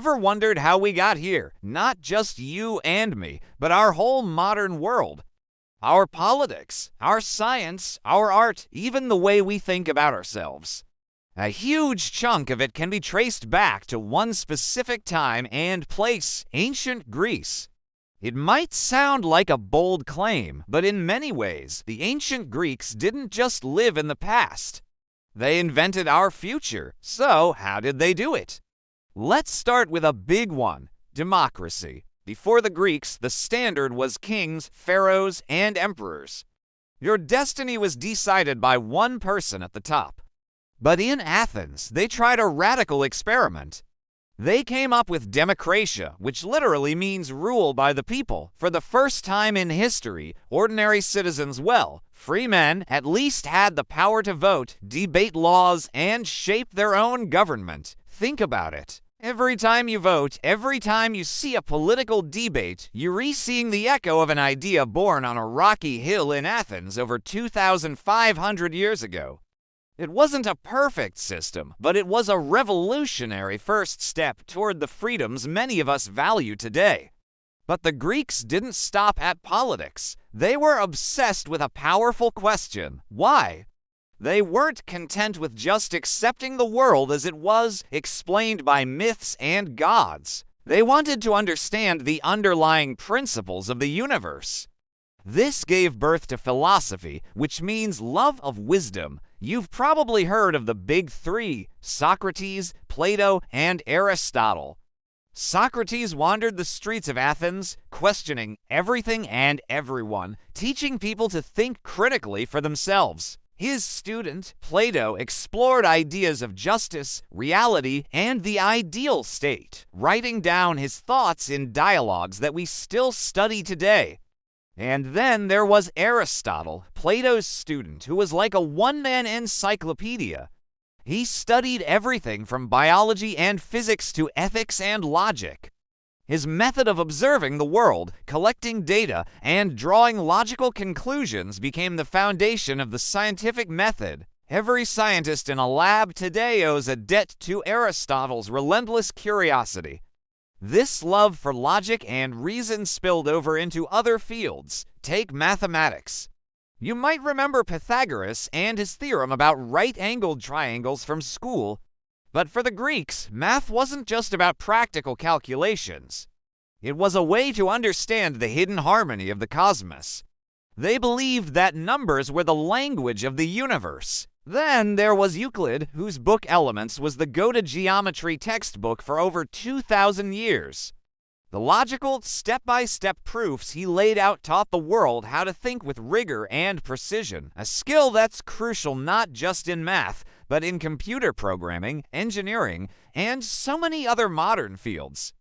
Ever wondered how we got here? Not just you and me, but our whole modern world. Our politics, our science, our art, even the way we think about ourselves. A huge chunk of it can be traced back to one specific time and place, ancient Greece. It might sound like a bold claim, but in many ways, the ancient Greeks didn't just live in the past. They invented our future. So, how did they do it? Let's start with a big one: democracy. Before the Greeks, the standard was kings, pharaohs, and emperors. Your destiny was decided by one person at the top. But in Athens, they tried a radical experiment. They came up with democratia, which literally means rule by the people. For the first time in history, ordinary citizens, free men, at least had the power to vote, debate laws, and shape their own government. Think about it. Every time you vote, every time you see a political debate, you're re-seeing the echo of an idea born on a rocky hill in Athens over 2,500 years ago. It wasn't a perfect system, but it was a revolutionary first step toward the freedoms many of us value today. But the Greeks didn't stop at politics. They were obsessed with a powerful question: why? They weren't content with just accepting the world as it was, explained by myths and gods. They wanted to understand the underlying principles of the universe. This gave birth to philosophy, which means love of wisdom. You've probably heard of the Big Three: Socrates, Plato, and Aristotle. Socrates wandered the streets of Athens, questioning everything and everyone, teaching people to think critically for themselves. His student, Plato, explored ideas of justice, reality, and the ideal state, writing down his thoughts in dialogues that we still study today. And then there was Aristotle, Plato's student, who was like a one-man encyclopedia. He studied everything from biology and physics to ethics and logic. His method of observing the world, collecting data, and drawing logical conclusions became the foundation of the scientific method. Every scientist in a lab today owes a debt to Aristotle's relentless curiosity. This love for logic and reason spilled over into other fields. Take mathematics. You might remember Pythagoras and his theorem about right-angled triangles from school. But for the Greeks, math wasn't just about practical calculations. It was a way to understand the hidden harmony of the cosmos. They believed that numbers were the language of the universe. Then there was Euclid, whose book Elements was the go-to geometry textbook for over 2,000 years. The logical, step-by-step proofs he laid out taught the world how to think with rigor and precision, a skill that's crucial not just in math, but in computer programming, engineering, and so many other modern fields.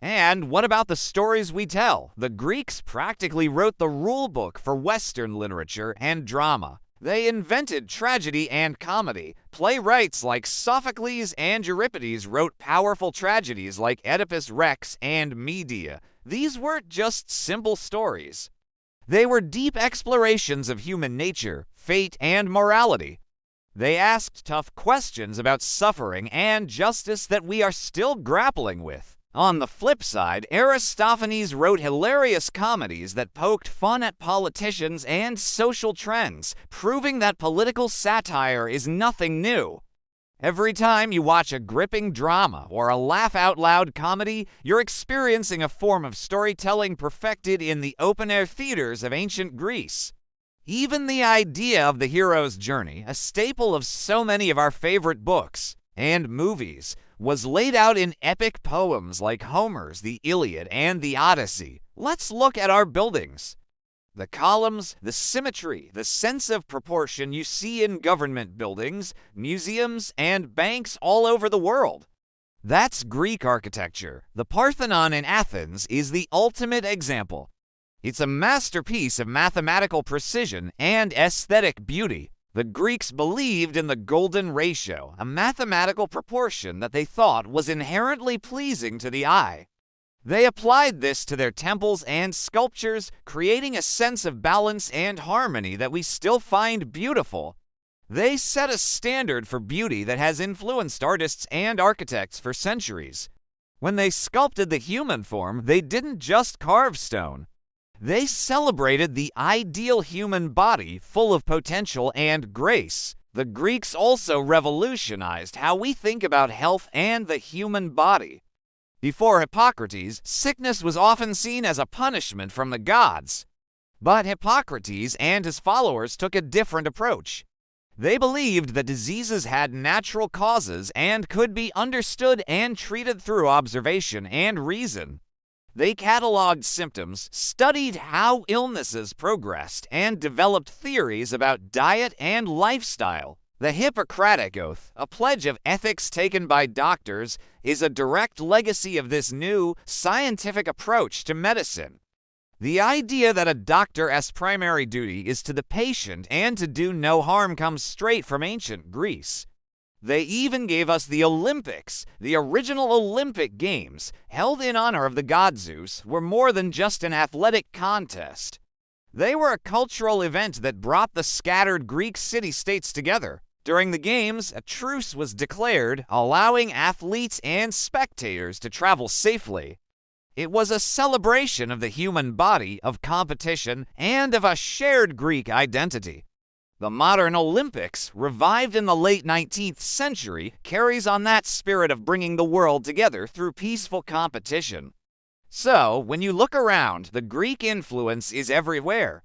And what about the stories we tell? The Greeks practically wrote the rule book for Western literature and drama. They invented tragedy and comedy. Playwrights like Sophocles and Euripides wrote powerful tragedies like Oedipus Rex and Medea. These weren't just simple stories. They were deep explorations of human nature, fate, and morality. They asked tough questions about suffering and justice that we are still grappling with. On the flip side, Aristophanes wrote hilarious comedies that poked fun at politicians and social trends, proving that political satire is nothing new. Every time you watch a gripping drama or a laugh-out-loud comedy, you're experiencing a form of storytelling perfected in the open-air theaters of ancient Greece. Even the idea of the hero's journey, a staple of so many of our favorite books and movies, was laid out in epic poems like Homer's The Iliad and the Odyssey. Let's look at our buildings. The columns, the symmetry, the sense of proportion you see in government buildings, museums, and banks all over the world. That's Greek architecture. The Parthenon in Athens is the ultimate example. It's a masterpiece of mathematical precision and aesthetic beauty. The Greeks believed in the golden ratio, a mathematical proportion that they thought was inherently pleasing to the eye. They applied this to their temples and sculptures, creating a sense of balance and harmony that we still find beautiful. They set a standard for beauty that has influenced artists and architects for centuries. When they sculpted the human form, they didn't just carve stone. They celebrated the ideal human body full of potential and grace. The Greeks also revolutionized how we think about health and the human body. Before Hippocrates, sickness was often seen as a punishment from the gods. But Hippocrates and his followers took a different approach. They believed that diseases had natural causes and could be understood and treated through observation and reason. They cataloged symptoms, studied how illnesses progressed, and developed theories about diet and lifestyle. The Hippocratic Oath, a pledge of ethics taken by doctors, is a direct legacy of this new, scientific approach to medicine. The idea that a doctor's primary duty is to the patient and to do no harm comes straight from ancient Greece. They even gave us the Olympics. The original Olympic Games, held in honor of the god Zeus, were more than just an athletic contest. They were a cultural event that brought the scattered Greek city-states together. During the Games, a truce was declared, allowing athletes and spectators to travel safely. It was a celebration of the human body, of competition, and of a shared Greek identity. The modern Olympics, revived in the late 19th century, carries on that spirit of bringing the world together through peaceful competition. So, when you look around, the Greek influence is everywhere.